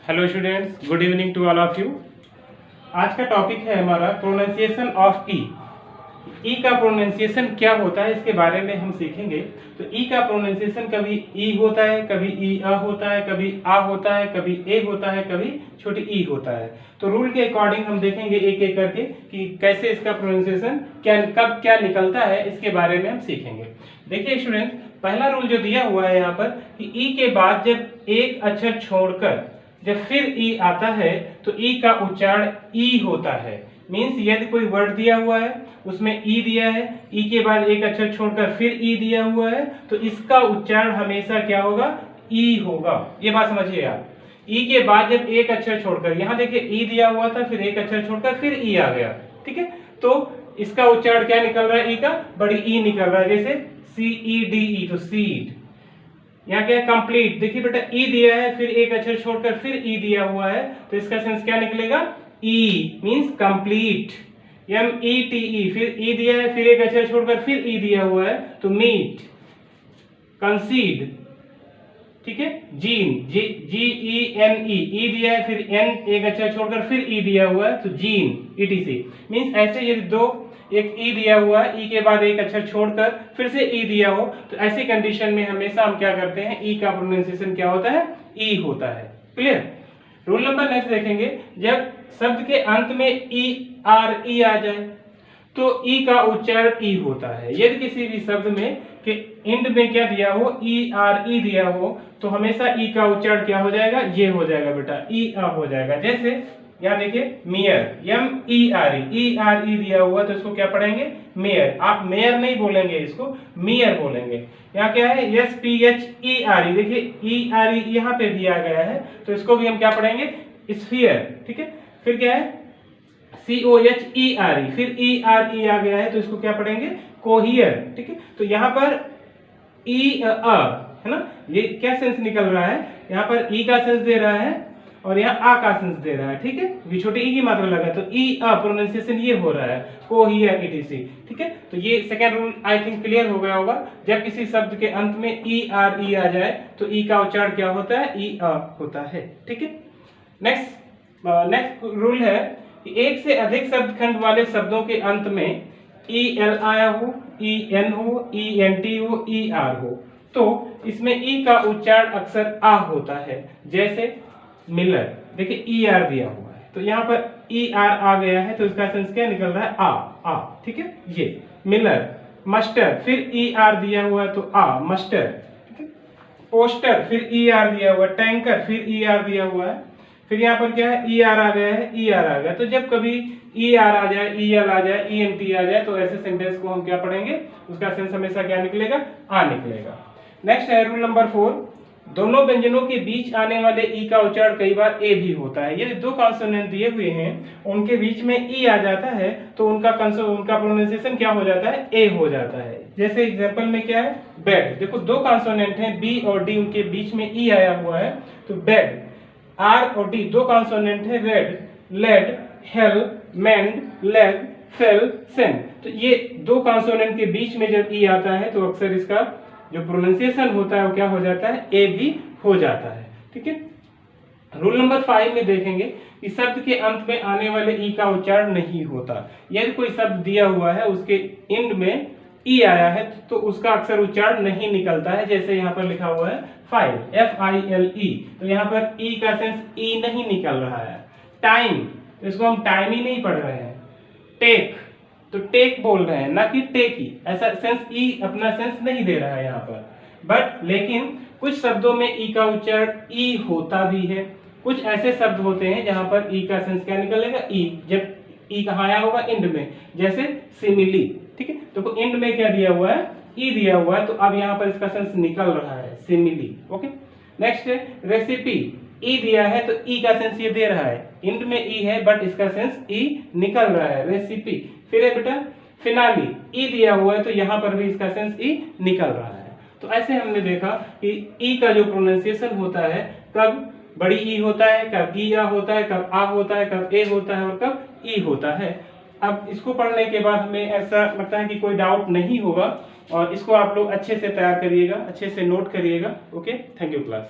Hello students, good evening to all of you. आज का topic है हमारा प्रोनाउंसिएशन ऑफ ई। ई का प्रोनाउंसिएशन क्या होता है इसके बारे में हम सीखेंगे। तो ई का प्रोनाउंसिएशन कभी ई होता है, कभी ई अ होता है, कभी आ होता है, कभी ए होता है, कभी छोटी ई होता है। तो रूल के अकॉर्डिंग हम देखेंगे एक एक करके कि कैसे इसका प्रोनाउंसिएशन कब क्या निकलता है, इसके बारे में हम सीखेंगे। देखिए स्टूडेंट, पहला रूल जो दिया हुआ है यहाँ पर कि ई के बाद जब एक अक्षर छोड़कर जब फिर ई आता है तो ई का उच्चारण ई होता है। मीन्स यदि कोई वर्ड दिया हुआ है उसमें ई दिया है, ई के बाद एक अक्षर छोड़कर फिर ई दिया हुआ है तो इसका उच्चारण हमेशा क्या होगा? ई होगा। ये बात समझिए आप। ई के बाद जब एक अक्षर छोड़कर, यहाँ देखिए ई दिया हुआ था, फिर एक अक्षर छोड़कर फिर ई आ गया, ठीक है। तो इसका उच्चारण क्या निकल रहा है? ई का बड़ी ई निकल रहा है, जैसे सी ई डी ई, तो सीड। यहाँ क्या है? कंप्लीट। देखिए बेटा, ई दिया है, फिर एक अक्षर छोड़कर फिर ई दिया हुआ है तो इसका सेंस क्या निकलेगा? E means complete. M E T E, फिर ई दिया है, फिर एक अक्षर छोड़कर फिर ई दिया हुआ है तो मीट। कंसीड, ठीक है। जीन, जी ई एन ई दिया है, फिर एन एक अक्षर छोड़कर फिर ई दिया हुआ है तो जीन, ईटीसी। मींस ऐसे यदि दो, एक ई दिया हुआ है, ई के बाद एक अक्षर छोड़कर फिर से ई दिया हो तो ऐसी कंडीशन में हमेशा हम क्या करते हैं? ई का प्रोनाउंसिएशन क्या होता है? ई होता है। क्लियर? रूल नंबर नेक्स्ट देखेंगे, जब शब्द के अंत में ई आर ई आ जाए तो ई का उच्चारण ई होता है। यदि किसी भी शब्द में के एंड में क्या दिया हो? ई आर ई दिया हो तो हमेशा ई का उच्चारण क्या हो जाएगा? ये हो जाएगा बेटा, ई आ हो जाएगा। जैसे यहाँ देखिए mayor, M E R E दिया हुआ तो इसको क्या पढ़ेंगे? मेयर। आप मेयर नहीं बोलेंगे, इसको मेयर बोलेंगे। यहाँ क्या है? S P H E R ई, देखिए ई आर ई यहाँ पे भी आ गया है तो इसको भी हम क्या पढ़ेंगे? स्फीयर, ठीक है। फिर क्या है? सी ओ एच ई आर ई, फिर ई आर ई आ गया है तो इसको क्या पढ़ेंगे? कोहियर, ठीक है। तो यहाँ पर ई अ है ना, ये क्या सेंस निकल रहा है? यहाँ पर ई का सेंस दे रहा है और यहाँ आ का सेंस दे रहा है, ठीक है। ये छोटे ई की मात्रा लगा तो ई अ प्रोनाउंसिएशन ये हो रहा है, कोहियर ईटीसी, ठीक है। तो ये second rule I think clear हो गया होगा। जब किसी शब्द के अंत में ई आर ई आ जाए तो ई का उच्चारण क्या होता है? ई अ होता है, ठीक है। नेक्स्ट रूल है कि एक से अधिक शब्द खंड वाले शब्दों के अंत में ई एल आया हो, ई एन हो, ई एन टी हो, ई आर हो तो इसमें ई का उच्चारण अक्सर आ होता है। जैसे मिलर, देखिए ई आर दिया हुआ है तो यहाँ पर ई आर आ गया है तो इसका सेंस क्या निकल रहा है? आ, ठीक है। ये मिलर। मस्टर, फिर ई आर दिया हुआ है तो आ, मस्टर, ठीक है। पोस्टर, फिर ई आर दिया हुआ है। टैंकर, फिर ई आर दिया हुआ है, फिर यहाँ पर क्या है? ई आर आ गया है, ई आर आ गया। तो जब कभी ई आर आ जाए, ई एल आ जाए, ई एन टी आ जाए तो ऐसे सेंटेंस को हम क्या पढ़ेंगे? उसका सेंस हमेशा क्या निकलेगा? आ निकलेगा। नेक्स्ट है रूल नंबर 4, दोनों व्यंजनों के बीच आने वाले ई का उच्चारण कई बार ए भी होता है। यदि दो कॉन्सोनेंट दिए हुए हैं उनके बीच में ई आ जाता है तो उनका प्रोनाउंसिएशन क्या हो जाता है? ए हो जाता है। जैसे एग्जांपल में क्या है? बेड। देखो दो कॉन्सोनेंट हैं बी और डी, उनके बीच में ई आया हुआ है तो बेड। आर और डी दो कॉन्सोनेंट है, रेड, लेड, हेल, मेंड, लेग, फेल, सेंड। तो ये दो कॉन्सोनेंट के बीच में जब ई आता है तो अक्सर इसका जो प्रोनाउंसिएशन होता है वो क्या हो जाता है? ए भी हो जाता है, ठीक है। रूल नंबर 5 में देखेंगे कि शब्द के अंत में आने वाले ई का उच्चारण नहीं होता। यदि कोई शब्द दिया हुआ है उसके एंड में ई आया है तो उसका अक्सर उच्चारण नहीं निकलता है। जैसे यहाँ पर लिखा हुआ है फाइल, FILE, तो यहाँ पर ई का सेंस ई नहीं निकल रहा है। टाइम, तो इसको हम टाइम ही नहीं पढ़ रहे हैं। टेक, तो टेक बोल रहे हैं ना कि टेक ही, ऐसा सेंस ई अपना सेंस नहीं दे रहा है यहाँ पर। बट लेकिन कुछ शब्दों में ई का उच्चारण ई होता भी है। कुछ ऐसे शब्द होते हैं जहां पर ई का सेंस क्या निकलेगा? ई। जब ई कहाँ आया होगा? एंड में। जैसे सिमिली, ठीक है। तो एंड में क्या दिया हुआ है? ई दिया हुआ है तो अब यहाँ पर इसका सेंस निकल रहा है, सिमिली। ओके। नेक्स्ट है रेसिपी, ई दिया है तो ई का सेंस ये दे रहा है, एंड में ई है बट इसका सेंस ई निकल रहा है, रेसिपी। फिर है बेटा फिनाली, ई दिया हुआ है तो यहाँ पर भी इसका सेंस ई निकल रहा है। तो ऐसे हमने देखा कि ई का जो प्रोनाउंसिएशन होता है कब बड़ी ई होता है, कब ई आ होता है, कब आ होता है, कब ए होता है और कब ई होता है। अब इसको पढ़ने के बाद हमें ऐसा लगता है कि कोई डाउट नहीं होगा और इसको आप लोग अच्छे से तैयार करिएगा, अच्छे से नोट करिएगा। Okay, thank you class.